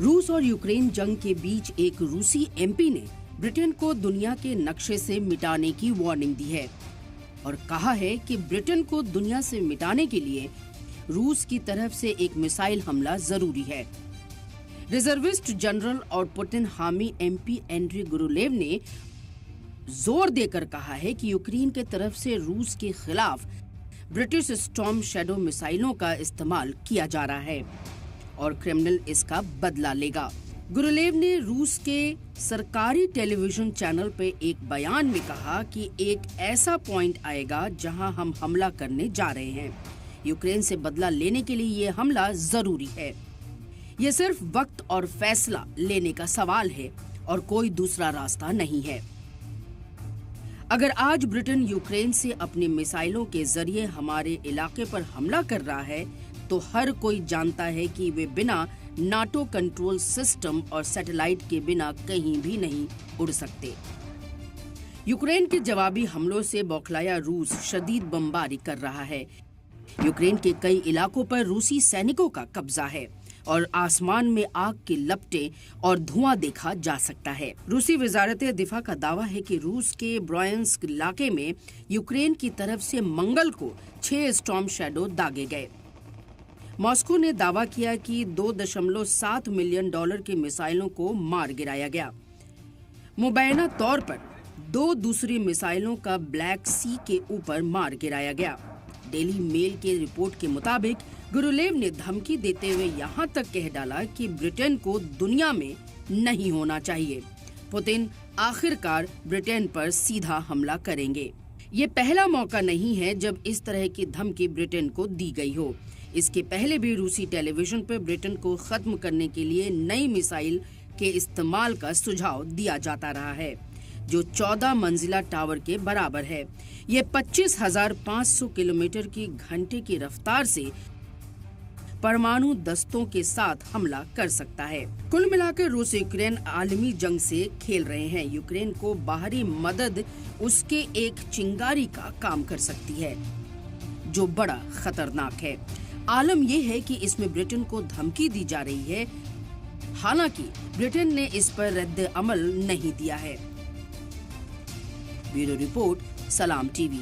रूस और यूक्रेन जंग के बीच एक रूसी एमपी ने ब्रिटेन को दुनिया के नक्शे से मिटाने की वार्निंग दी है और कहा है कि ब्रिटेन को दुनिया से मिटाने के लिए रूस की तरफ से एक मिसाइल हमला जरूरी है। रिजर्विस्ट जनरल और पुतिन हामी एमपी एंड्री गुरुलेव ने जोर देकर कहा है कि यूक्रेन के तरफ से रूस के खिलाफ ब्रिटिश स्टॉर्म शैडो मिसाइलों का इस्तेमाल किया जा रहा है और क्रेमलिन इसका बदला लेगा। गुरुलेव ने रूस के सरकारी टेलीविजन चैनल पे एक बयान में कहा कि एक ऐसा पॉइंट आएगा जहां हम हमला करने जा रहे हैं। यूक्रेन से बदला लेने के लिए ये हमला जरूरी है। ये सिर्फ वक्त और फैसला लेने का सवाल है और कोई दूसरा रास्ता नहीं है। अगर आज ब्रिटेन यूक्रेन से अपनी मिसाइलों के जरिए हमारे इलाके पर हमला कर रहा है तो हर कोई जानता है कि वे बिना नाटो कंट्रोल सिस्टम और सैटेलाइट के बिना कहीं भी नहीं उड़ सकते। यूक्रेन के जवाबी हमलों से बौखलाया रूस शदीद बमबारी कर रहा है। यूक्रेन के कई इलाकों पर रूसी सैनिकों का कब्जा है और आसमान में आग की लपटें और धुआं देखा जा सकता है। रूसी वजारत दिफा का दावा है कि रूस के ब्रोयांस्क इलाके में यूक्रेन की तरफ से मंगल को 6 स्टॉर्म शैडो दागे गए। मॉस्को ने दावा किया कि $2.7 मिलियन की मिसाइलों को मार गिराया गया। मुबैना तौर पर 2 दूसरी मिसाइलों का ब्लैक सी के ऊपर मार गिराया गया। डेली मेल के रिपोर्ट के मुताबिक गुरुलेव ने धमकी देते हुए यहाँ तक कह डाला कि ब्रिटेन को दुनिया में नहीं होना चाहिए। पुतिन आखिरकार ब्रिटेन पर सीधा हमला करेंगे। ये पहला मौका नहीं है जब इस तरह की धमकी ब्रिटेन को दी गई हो। इसके पहले भी रूसी टेलीविजन पर ब्रिटेन को खत्म करने के लिए नई मिसाइल के इस्तेमाल का सुझाव दिया जाता रहा है, जो 14 मंजिला टावर के बराबर है। ये 25,500 किलोमीटर की घंटे की रफ्तार से परमाणु दस्तों के साथ हमला कर सकता है। कुल मिलाकर रूस यूक्रेन आलमी जंग से खेल रहे हैं। यूक्रेन को बाहरी मदद उसके एक चिंगारी का काम कर सकती है, जो बड़ा खतरनाक है। आलम यह है कि इसमें ब्रिटेन को धमकी दी जा रही है, हालांकि ब्रिटेन ने इस पर रद्द अमल नहीं दिया है। ब्यूरो रिपोर्ट, सलाम टीवी।